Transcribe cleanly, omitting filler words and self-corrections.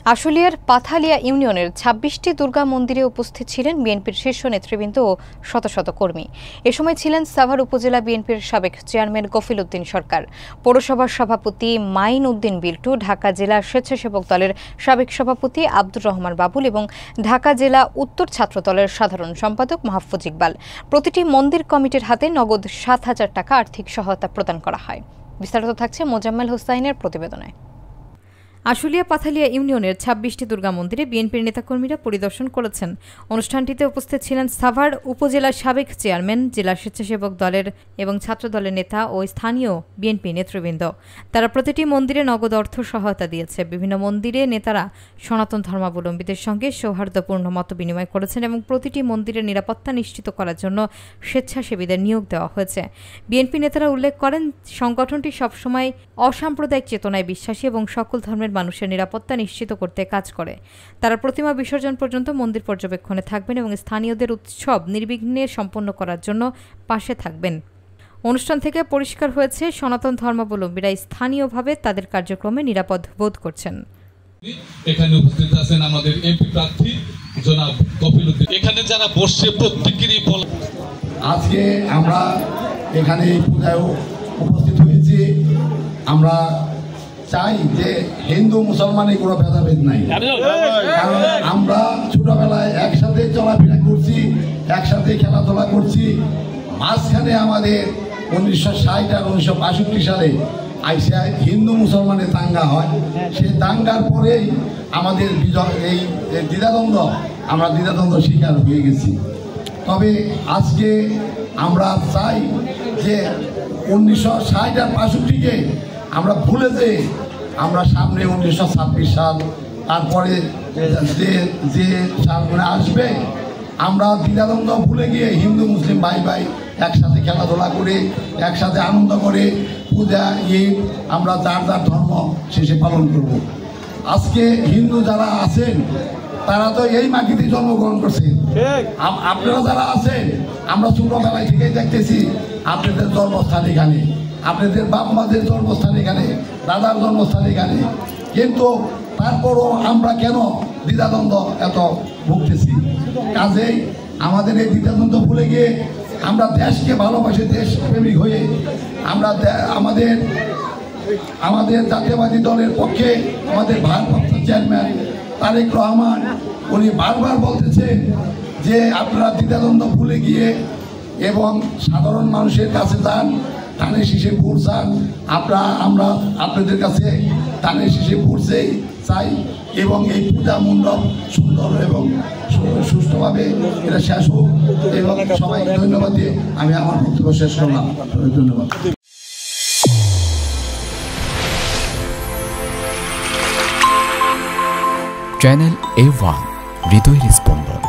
আশুলিয়ার পাথালিয়া ইউনিয়নের ২৬টি দুর্গা মন্দিরে উপস্থিত ছিলেন বিএনপির শীর্ষ নেতৃবৃন্দ ও শত শত কর্মী। এ সময় ছিলেন সাভার উপজেলা বিএনপির সাবেক চেয়ারম্যান কফিল উদ্দিন সরকার, পৌরসভার সভাপতি মাইন উদ্দিন বিল্টু, ঢাকা জেলা স্বেচ্ছাসেবক দলের সাবেক সভাপতি আব্দুর রহমান বাবুল এবং ঢাকা জেলা উত্তর ছাত্র দলের সাধারণ সম্পাদক মাহফুজ ইকবাল। প্রতিটি মন্দির কমিটির হাতে নগদ ৭,০০০ টাকা আর্থিক সহায়তা প্রদান করা হয়। বিস্তারিত থাকছে মোজাম্মেল হোসাইনের প্রতিবেদনে। আশুলিয়া পাথালিয়া ইউনিয়নের ২৬টি দুর্গা মন্দিরে বিএনপির নেতাকর্মীরা পরিদর্শন করেছেন। অনুষ্ঠানটিতে উপস্থিত ছিলেন সাভার উপজেলার সাবেক চেয়ারম্যান, জেলা স্বেচ্ছাসেবক দলের এবং ছাত্র দলের নেতা ও স্থানীয় বিএনপি নেতৃবৃন্দ। তারা প্রতিটি মন্দিরে নগদ অর্থ সহায়তা দিয়েছে। বিভিন্ন মন্দিরে নেতারা সনাতন ধর্মাবলম্বীদের সঙ্গে সৌহার্দ্যপূর্ণ মত বিনিময় করেছেন এবং প্রতিটি মন্দিরের নিরাপত্তা নিশ্চিত করার জন্য স্বেচ্ছাসেবীদের নিয়োগ দেওয়া হয়েছে। বিএনপি নেতারা উল্লেখ করেন, সংগঠনটি সবসময় অসাম্প্রদায়িক চেতনায় বিশ্বাসী এবং সকল ধর্মের মানুষের নিরাপত্তা নিশ্চিত করতে কাজ করে। তারা প্রতিমা বিসর্জন পর্যন্ত মন্দির পর্যবেক্ষণে থাকবেন এবং স্থানীয়দের উৎসব নির্বিঘ্নে সম্পন্ন করার জন্য পাশে থাকবেন। অনুষ্ঠান থেকে পরিষ্কার হয়েছে, সনাতন ধর্মাবলম্বীরা স্থানীয়ভাবে তাদের কার্যক্রমে নিরাপদ বোধ করছেন। এখানে উপস্থিত আছেন আমাদের এমপি প্রার্থী জনাব কফিল উদ্দিন। এখানে যারা বসে প্রত্যেকেরই বল, আজকে আমরা এখানে পূজায় উপস্থিত হয়েছি। আমরা চাই যে হিন্দু মুসলমানের কোনো ভেদাভেদ নাই, কারণ আমরা ছোটবেলায় একসাথে চলাফেরা করছি, একসাথে খেলাধুলা করছি। মাঝখানে আমাদের 1960 আর 1962 সালে আইসা হিন্দু মুসলমানের দাঙ্গা হয়। সেই দাঙ্গার পরেই আমাদের এই দ্বিধাদ্বন্দ্ব, আমরা দ্বিধাদ্বন্দ্ব শিকার হয়ে গেছি। তবে আজকে আমরা চাই যে 1960 আর 65-কে আমরা ভুলে যে আমরা সামনে 1926 সাল, তারপরে যে সালগুলো আসবে, আমরা দ্বিধাদ্বন্দ্ব ভুলে গিয়ে হিন্দু মুসলিম ভাই ভাই একসাথে খেলাধুলা করে, একসাথে আনন্দ করে পূজা ঈদ আমরা যার যার ধর্ম শেষে পালন করব। আজকে হিন্দু যারা আছেন তারা তো এই মাটিতে জন্মগ্রহণ করছেন। আপনারা যারা আছেন, আমরা ছোটবেলায় থেকেই দেখতেছি আপনাদের জন্মস্থান এখানে, আপনাদের বাপ মাদের জন্মস্থান এখানে, দাদার জন্মস্থান এখানে, কিন্তু তারপরও আমরা কেন দ্বিধাদ্বন্দ্ব এত ভুগতেছি? কাজেই আমাদের এই দ্বিধাদ্বন্দ্ব ভুলে গিয়ে আমরা দেশকে ভালোবাসে, দেশপ্রেমিক হয়ে আমরা আমাদের জাতীয়বাদী দলের পক্ষে আমাদের ভারপ্রাপ্ত চেয়ারম্যান তারেক রহমান উনি বারবার বলতেছেন যে আপনারা দ্বিধাদ্বন্দ্ব ভুলে গিয়ে এবং সাধারণ মানুষের কাছে যান, ধানের শীষে ভোট চান। আমরা আপনাদের কাছে ধানের শীষে ভোট চাই এবং এই পূজা মণ্ডপ সুন্দর এবং সুষ্ঠুভাবে এটা শেষ হোক। এবং সবাইকে ধন্যবাদ দিয়ে আমি আমার বক্তব্য শেষ করলাম। ধন্যবাদ। চ্যানেল A1 হৃদয়ের স্পন্দন।